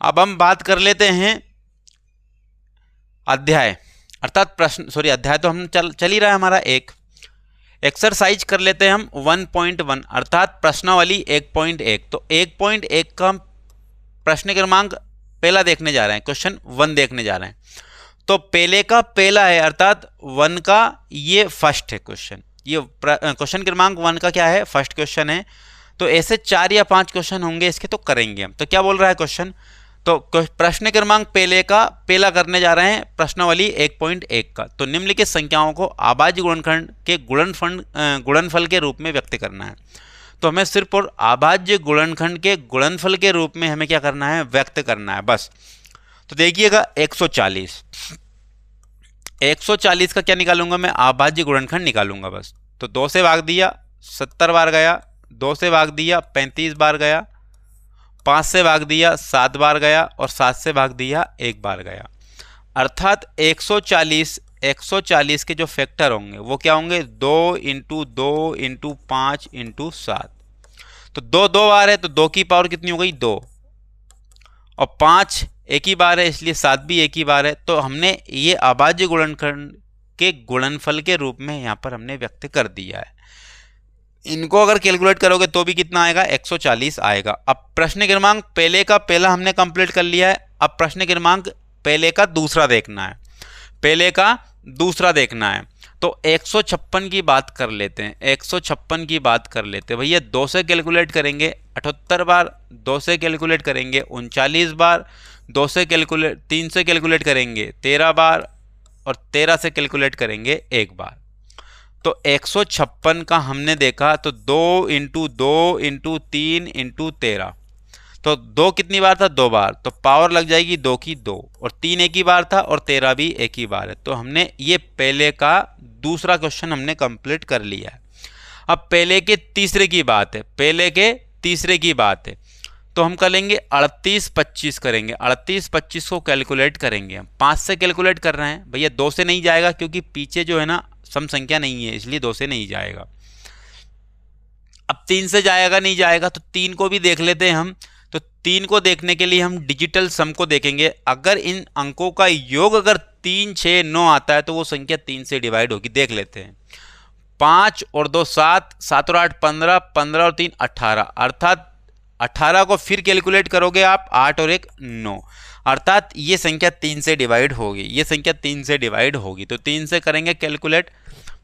अब हम बात कर लेते हैं अध्याय, अर्थात प्रश्न, सॉरी अध्याय तो हम चल ही रहा है हमारा एक। एक्सरसाइज कर लेते हैं हम 1.1 अर्थात प्रश्नावली 1.1। तो 1.1 का हम प्रश्न क्रमांक पहला देखने जा रहे हैं, क्वेश्चन 1 देखने जा रहे हैं। तो पहले का पहला है अर्थात 1 का ये फर्स्ट है क्वेश्चन, ये क्वेश्चन क्रमांक 1 का क्या है, फर्स्ट क्वेश्चन है। तो ऐसे 4 या 5 क्वेश्चन होंगे इसके, तो करेंगे हम। तो क्या बोल रहा है क्वेश्चन, तो प्रश्न क्रमांक पहले का पहला करने जा रहे हैं प्रश्नावली 1.1 का। तो निम्नलिखित संख्याओं को आभाज्य गुणनखंड के गुणनफल के रूप में व्यक्त करना है। तो हमें सिर्फ और आभाज्य गुणनखंड के गुणनफल के रूप में हमें क्या करना है, व्यक्त करना है बस। तो देखिएगा 140 का क्या निकालूंगा मैं, आभाज्य गुणनखंड निकालूंगा बस। तो 2 से भाग दिया 70 बार गया, 2 से भाग दिया 35 बार गया, 5 से भाग दिया 7 बार गया और 7 से भाग दिया 1 बार गया। अर्थात 140 के जो फैक्टर होंगे वो क्या होंगे, 2 × 2 × 5 × 7। तो 2 बार है तो 2 की पावर कितनी हो गई, 2, और 5 एक ही बार है इसलिए 7 भी एक ही बार है। तो हमने ये अभाज्य गुणनखंड के गुणनफल के रूप में यहाँ पर हमने व्यक्त कर दिया है। इनको अगर कैलकुलेट करोगे तो भी कितना आएगा, 140 आएगा। अब प्रश्न क्रमांक पहले का पहला हमने कंप्लीट कर लिया है। अब प्रश्न क्रमांक पहले का दूसरा देखना है, पहले का दूसरा देखना है। तो 156 की बात कर लेते हैं, 156 की बात कर लेते हैं भैया। 2 से कैलकुलेट करेंगे 78 बार, 2 से कैलकुलेट करेंगे 39 बार, 3 से कैलकुलेट करेंगे 13 बार और 13 से कैलकुलेट करेंगे 1 बार। तो 156 का हमने देखा तो 2 × 2 × 3 × 13। तो 2 कितनी बार था, 2 बार, तो पावर लग जाएगी 2 की 2, और 3 एक ही बार था और 13 भी एक ही बार है। तो हमने ये पहले का दूसरा क्वेश्चन हमने कंप्लीट कर लिया है। अब पहले के तीसरे की बात है, पहले के तीसरे की बात है। तो हम करेंगे 38-25 करेंगे, 38-25 को कैलकुलेट करेंगे हम। 5 से कैलकुलेट कर रहे हैं भैया, 2 से नहीं जाएगा क्योंकि पीछे जो है ना सम संख्या नहीं है, इसलिए 2 से नहीं जाएगा। अब 3 से जाएगा, नहीं जाएगा, तो 3 को भी देख लेते हैं हम। तो 3 को देखने के लिए हम डिजिटल सम को देखेंगे। अगर इन अंकों का योग अगर 3, 6, 9 आता है तो वो संख्या 3 से डिवाइड होगी, देख लेते हैं। 5 और 2 7, 7 और 8 15, 15 और 3 18, अर्थात 18 को फिर कैलकुलेट करोगे आप, 8 और 1 9, अर्थात ये संख्या 3 से डिवाइड होगी, ये संख्या 3 से डिवाइड होगी। तो 3 से करेंगे कैलकुलेट,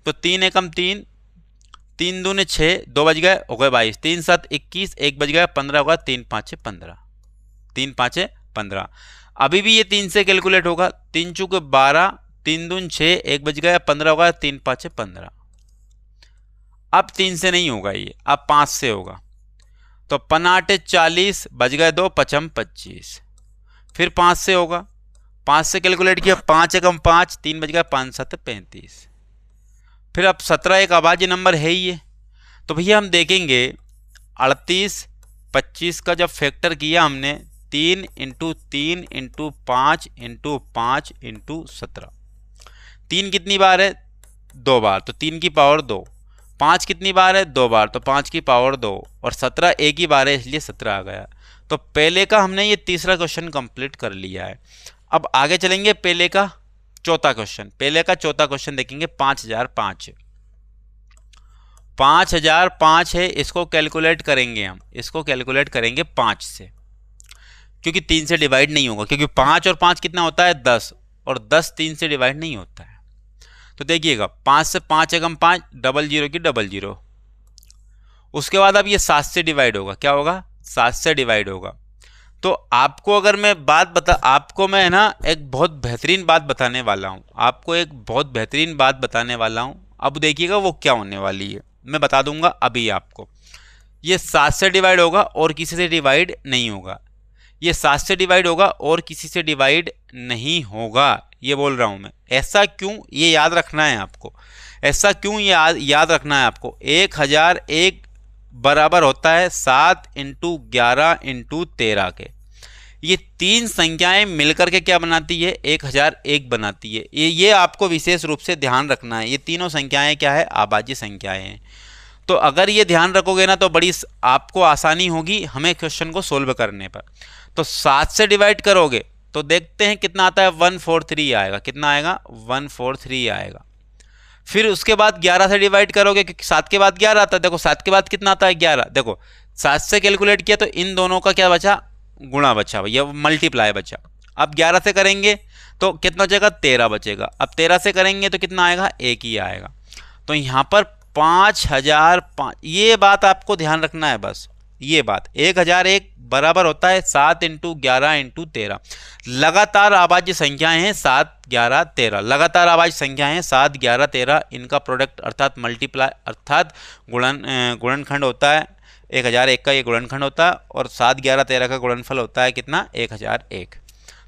तो 3 एकम 3, 3 दूने 6, 2 बज गए, हो गए 22, 3 7 21, 1 बज गया 15 होगा, 3 5 15, 3 5 15। अभी भी ये 3 से कैलकुलेट होगा, 3 चूके 12, 3 दून 6, 1 बज गया 15 होगा, 3 5 15। अब 3 से नहीं होगा ये, अब 5 से होगा। तो 5 8 40, बज गए 2, 5 25, फिर 5 से होगा, 5 से कैलकुलेट किया, 5 एकम 5, 3 बज गया, 5 7 35, फिर अब 17 एक अभाज्य नंबर है ही है। तो भैया हम देखेंगे 38-25 का जब फैक्टर किया हमने 3 × 3 × 5 × 5 × 17, 3 कितनी बार है, 2 बार, तो 3 की पावर 2, 5 कितनी बार है, 2 बार, तो 5 की पावर 2, और 17 एक ही बार है इसलिए 17 आ गया। तो पहले का हमने ये तीसरा क्वेश्चन कंप्लीट कर लिया है। अब आगे चलेंगे पहले का चौथा क्वेश्चन, पहले का चौथा क्वेश्चन देखेंगे 5005। 5005 है, इसको कैलकुलेट करेंगे हम, इसको कैलकुलेट करेंगे 5 से, क्योंकि 3 से डिवाइड नहीं होगा, क्योंकि 5 और 5 कितना होता है 10, और 10 3 से डिवाइड नहीं होता है। तो देखिएगा 5 से 5 एकम 5, 00 की 00, उसके बाद अब ये 7 से डिवाइड होगा, क्या होगा, 7 से डिवाइड होगा। तो आपको अगर मैं आपको मैं ना एक बहुत बेहतरीन बात बताने वाला हूँ, आपको एक बहुत बेहतरीन बात बताने वाला हूँ। अब देखिएगा वो क्या होने वाली है, मैं बता दूंगा अभी आपको। ये 7 से डिवाइड होगा और किसी से डिवाइड नहीं होगा, ये 7 से डिवाइड होगा और किसी से डिवाइड नहीं होगा, ये बोल रहा हूँ मैं। ऐसा क्यों, ये याद रखना है आपको, ऐसा क्यों ये याद रखना है आपको। 1001 बराबर होता है 7 × 11 × 13 के। ये 3 संख्याएं मिलकर के क्या बनाती है, 1001 बनाती है। ये आपको विशेष रूप से ध्यान रखना है। ये तीनों संख्याएं क्या है, आभाज्य संख्याएं हैं। तो अगर ये ध्यान रखोगे ना तो बड़ी आपको आसानी होगी हमें क्वेश्चन को सोल्व करने पर। तो 7 से डिवाइड करोगे तो देखते हैं कितना आता है, 143 आएगा। कितना आएगा, 143 आएगा। फिर उसके बाद 11 से डिवाइड करोगे क्योंकि 7 के बाद 11 आता है। देखो 7 के बाद कितना आता है, 11। देखो 7 से कैलकुलेट किया तो इन दोनों का क्या बचा, गुणा बचा भैया, मल्टीप्लाई बचा। अब 11 से करेंगे तो कितना बचेगा, 13 बचेगा। अब 13 से करेंगे तो कितना आएगा, 1 ही आएगा। तो यहाँ पर 5005, ये बात आपको ध्यान रखना है बस, ये बात 1001 बराबर होता है 7 × 11 × 13। लगातार अभाज्य संख्याएं हैं 7, 11, 13। लगातार अभाज्य संख्याएं हैं 7, 11, 13। इनका प्रोडक्ट अर्थात मल्टीप्लाई अर्थात गुणनखंड होता है 1001 का, ये गुणनखंड होता है। और 7, 11, 13 का गुणनफल होता है कितना, 1001।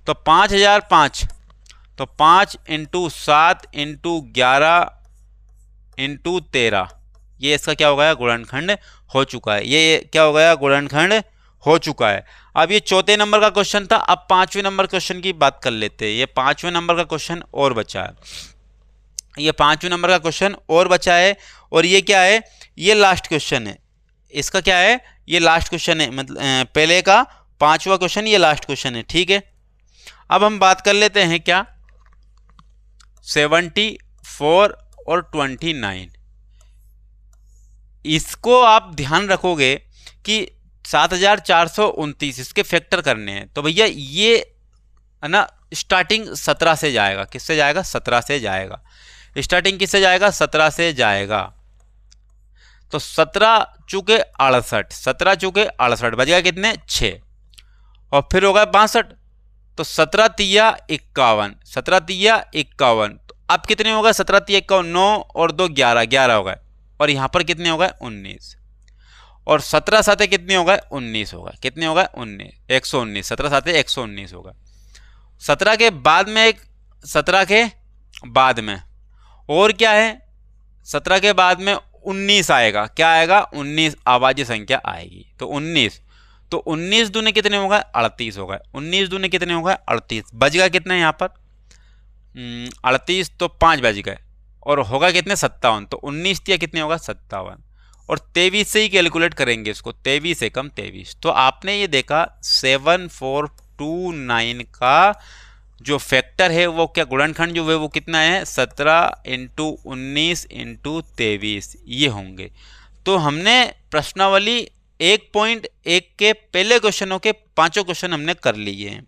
तो 5005, तो 5 × 7 × 11 × 13, ये इसका क्या हो गया, गुणनखंड हो चुका है। ये क्या हो गया, गुणनखंड हो चुका है। अब ये चौथे नंबर का क्वेश्चन था। अब 5वें नंबर क्वेश्चन की बात कर लेते हैं। ये 5वें नंबर का क्वेश्चन और बचा है, ये 5वें नंबर का क्वेश्चन और बचा है। और ये क्या है, ये लास्ट क्वेश्चन है। इसका क्या है, ये लास्ट क्वेश्चन है, मतलब पहले का 5वां क्वेश्चन, ये लास्ट क्वेश्चन है, ठीक है। अब हम बात कर लेते हैं क्या, 74 और 29। इसको आप ध्यान रखोगे कि 7429 इसके फैक्टर करने हैं। तो भैया ये है ना, स्टार्टिंग 17 से जाएगा। किससे जाएगा, 17 से जाएगा। स्टार्टिंग किससे जाएगा, 17 से जाएगा। तो 17 चुके 68, 17 चुके 68 बचेगा कितने, 6। और फिर होगा 62। तो 17 तिया 51, 17 तिया 51। तो अब कितने होगा, 17 तिया 51, 9 और 2 11, 11 हो गए। और यहाँ पर कितने हो गए, 19। और 17 साथे कितने हो गए, 19 हो गए। कितने हो गए, 19, 119। 17 साथे 119 होगा। 17 के बाद में एक, 17 के बाद में और क्या है, 17 के बाद में 19 आएगा। क्या आएगा, 19 अभाज्य संख्या आएगी। तो 19, तो 19 दूने कितने हो गए, 38 हो गए। 19 दूने कितने हो गए, 38। बच गया कितना यहाँ पर, 38। तो 5 बच गए और होगा कितने, 57। तो 19 दिया कितने होगा, 57। और 23 से ही कैलकुलेट करेंगे इसको, 23 एकम 23। तो आपने ये देखा 7429 का जो फैक्टर है वो क्या, गुणनखंड जो है वो कितना है, 17 × 19 × 23 ये होंगे। तो हमने प्रश्नावली 1.1 के पहले क्वेश्चनों के 5 क्वेश्चन हमने कर लिए हैं।